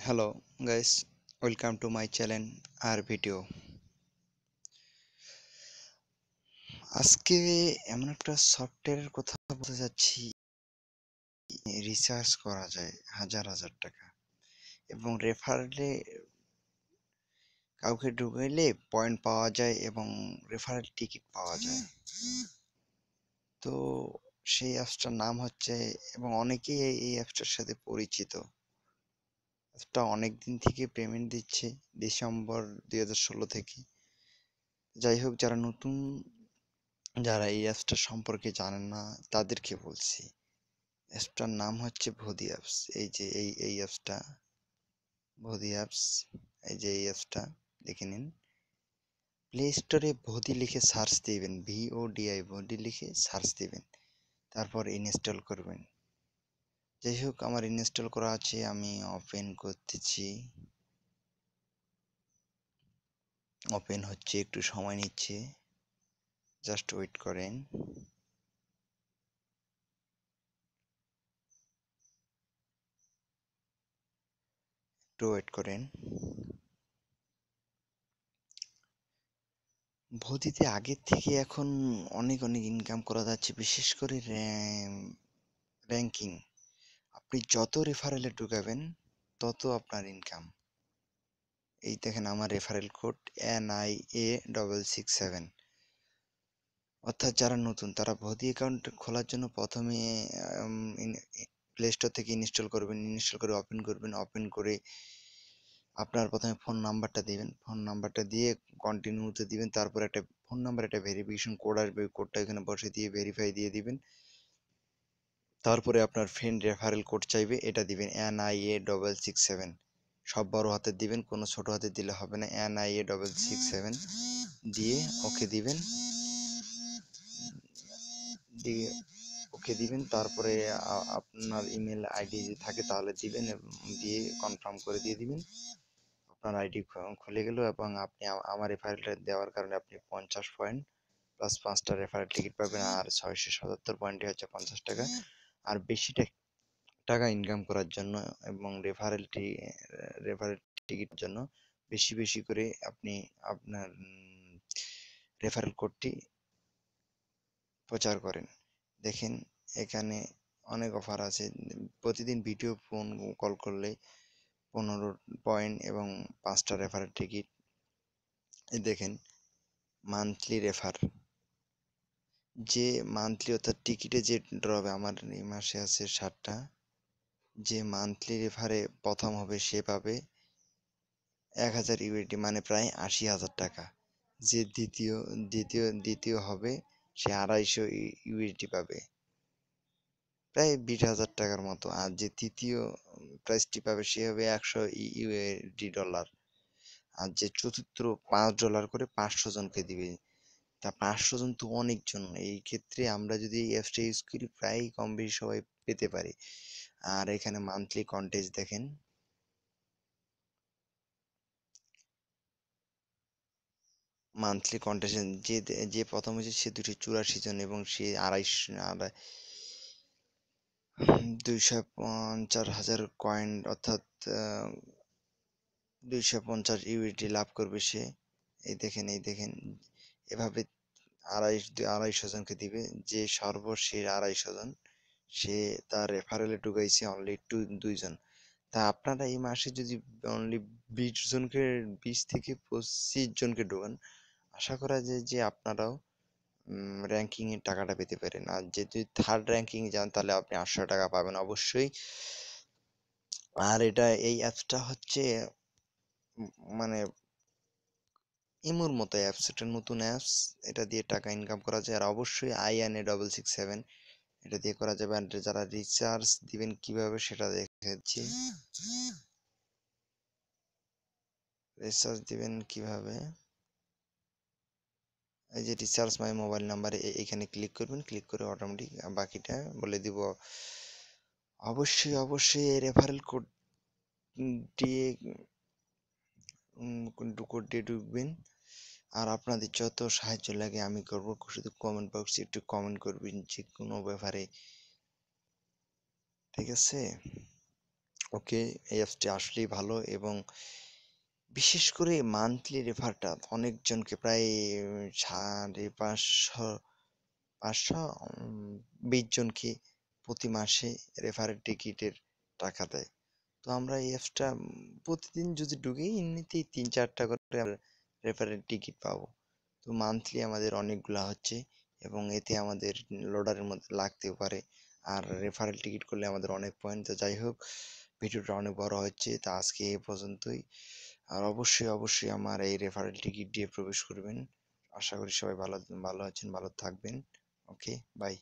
Hello guys, welcome to my channel আর video. আজকে এমন একটা সফটওয়্যারের কথা বলতে যাচ্ছি, রিচার্জ করা যায় হাজার হাজার টাকা এবং রেফারেলে কাউকে ঢুকাইলে পয়েন্ট পাওয়া যায় এবং রেফারেল টিকিট পাওয়া যায়। তো সেই অ্যাপসটার নাম হচ্ছে, এবং অনেকেই এই অ্যাপসটার সাথে পরিচিত। অ্যাপসটা অনেক দিন থেকে পেমেন্ট দিচ্ছে, ডিসেম্বর 2016 থেকে। যাই হোক, যারা এই অ্যাপসটা সম্পর্কে জানেন না তাদেরকে বলছি, অ্যাপসটার নাম হচ্ছে ভোদি অ্যাপস। এই যে এই অ্যাপসটা ভোদি অ্যাপস, এই অ্যাপসটা দেখে নিন। প্লে স্টোরে ভোদি লিখে সার্চ দিবেন, VODI ভোদি লিখে সার্চ দিবেন, তারপর ইনস্টল করবেন। যাই হোক, আমার ইনস্টল করা আছে, আমি ওপেন করতেছি। ওপেন হচ্ছে, একটু সময় নিচ্ছে, জাস্ট ওয়েট করেন। একটু ওয়েট করেন। ভোদিতে আগের থেকে এখন অনেক ইনকাম করা যাচ্ছে, বিশেষ করে র্যাঙ্কিং। আপনি যত রেফারেলে ঢুকাবেন তত আপনার ইনকাম। এই দেখেন আমার রেফারেল কোড NIA667। অর্থাৎ যারা নতুন তারা ভোদি অ্যাকাউন্ট খোলার জন্য প্রথমে প্লে স্টোর থেকে ইনস্টল করবেন, ইনস্টল করে ওপেন করবেন। ওপেন করে আপনার প্রথমে ফোন নাম্বারটা দিবেন, ফোন নাম্বারটা দিয়ে কন্টিনিউতে দিবেন। তারপর একটা ফোন নাম্বার, একটা ভেরিফিকেশন কোড আসবে, ওই কোডটা এখানে বসে দিয়ে ভেরিফাই দিয়ে দিবেন। তারপরে আপনার ফ্রেন্ড রেফারেল কোড চাইবে, এটা দিবেন NIA667। সব বড় হাতের দিবেন, কোনো ছোট হাতের দিলে হবে না। NIA667 দিয়ে ওকে দিবেন, দিয়ে ওকে দিবেন। তারপরে আপনার ইমেল আইডি যদি থাকে তাহলে দিবেন, দিয়ে কনফার্ম করে দিয়ে দিবেন। আপনার আইডি খুলে গেল এবং আপনি আমার রেফারেলটা দেওয়ার কারণে আপনি 50 পয়েন্ট প্লাস 5টা রেফারেল টিকিট পাবেন। আর 677 পয়েন্টে হচ্ছে 50 টাকা। আর বেশি টাকা ইনকাম করার জন্য এবং রেফারেল টিকিট জন্য বেশি বেশি করে আপনি আপনার রেফারেল কোডটি প্রচার করেন। দেখেন এখানে অনেক অফার আছে। প্রতিদিন ভিডিও ফোন কল করলে 15 পয়েন্ট এবং 5টা রেফারেল টিকিট। এই দেখেন মান্থলি রেফার, যে মান্থলি অর্থাৎ টিকিটে যে ড্র হবে, আমার এই মাসে আছে 60টা। যে মান্থলি রেফারে প্রথম হবে সে পাবে 1000 ইউএসডি, মানে প্রায় 80,000 টাকা। যে দ্বিতীয় হবে সে 250 ইউএসডি পাবে, প্রায় 20,000 টাকার মতো। আর যে তৃতীয় প্রাইজটি পাবে সে হবে 100 ইউএসডি ডলার। আর যে চতুর্থ $5 করে 500 জনকে দিবে। তা 500 জন তো অনেকজন। এই ক্ষেত্রে আমরা যদি এই অ্যাপসটা ইউজ করি প্রায় কম বেশি সবাই পেতে পারি। আর এখানে মান্থলি কন্টেস্ট দেখেন, মান্থলি কন্টেস্ট যে যে প্রথম হয়েছে সে 284 জন এবং সে 250,000 কয়েন অর্থাৎ 250 ইউএসডি লাভ করবে সে। এই দেখেন এভাবে 250 জনকে দিবে। যে সর্বশেষ 250 জন সে তার রেফারেলে ঢুকাইছে অনলি 2 জন। তা আপনারা এই মাসে যদি অনলি 20 জনকে, 20 থেকে 25 জনকে ঢোকান, আশা করা যায় যে আপনারাও র্যাঙ্কিং এর টাকাটা পেতে পারেন। আর যদি থার্ড র্যাঙ্কিং যান তাহলে আপনি 800 টাকা পাবেন অবশ্যই। আর এই অ্যাপসটা হচ্ছে মানে ইমোর মতো অ্যাপস, এটা নতুন অ্যাপস। এটা দিয়ে টাকা ইনকাম করা যায়। আর অবশ্যই INA667 এটা দিয়ে করা যাবে। আর যারা রিচার্জ দিবেন কিভাবে সেটা দেখাচ্ছি। রিচার্জ দিবেন কিভাবে, এই যে রিচার্জ মাই মোবাইল নাম্বারে এখানে ক্লিক করবেন। ক্লিক করে অটোমেটিক বাকিটা বলে দিব। অবশ্যই এই রেফারেল কোড দিয়ে ঢুকবেন। আর আপনাদের যত সাহায্য লাগে আমি করব, শুধু কমেন্ট বক্সে একটু কমেন্ট করবেন যে কোনো ব্যাপারে, ঠিক আছে? ওকে, এই অ্যাপসটি আসলেই ভালো, এবং বিশেষ করে মান্থলি রেফারটা অনেকজনকে প্রায় 550 500 20 জনকে প্রতি মাসে রেফারেল টিকিটের টাকা দেয়। তো আমরা এই অ্যাপসটা প্রতিদিন যদি ঢুকি এমনিতেই 3-4টা করে রেফারেল টিকিট পাবো। তো মান্থলি আমাদের অনেকগুলা হচ্ছে, এবং এতে আমাদের লোডারের মধ্যে লাগতেও পারে। আর রেফারেল টিকিট করলে আমাদের অনেক পয়েন্ট। তো যাই হোক, ভিডিওটা অনেক বড় হচ্ছে, তা আজকে এ পর্যন্তই। আর অবশ্যই অবশ্যই আমার এই রেফারেল টিকিট দিয়ে প্রবেশ করবেন। আশা করি সবাই ভালো ভালো আছেন, ভালো থাকবেন। ওকে, বাই।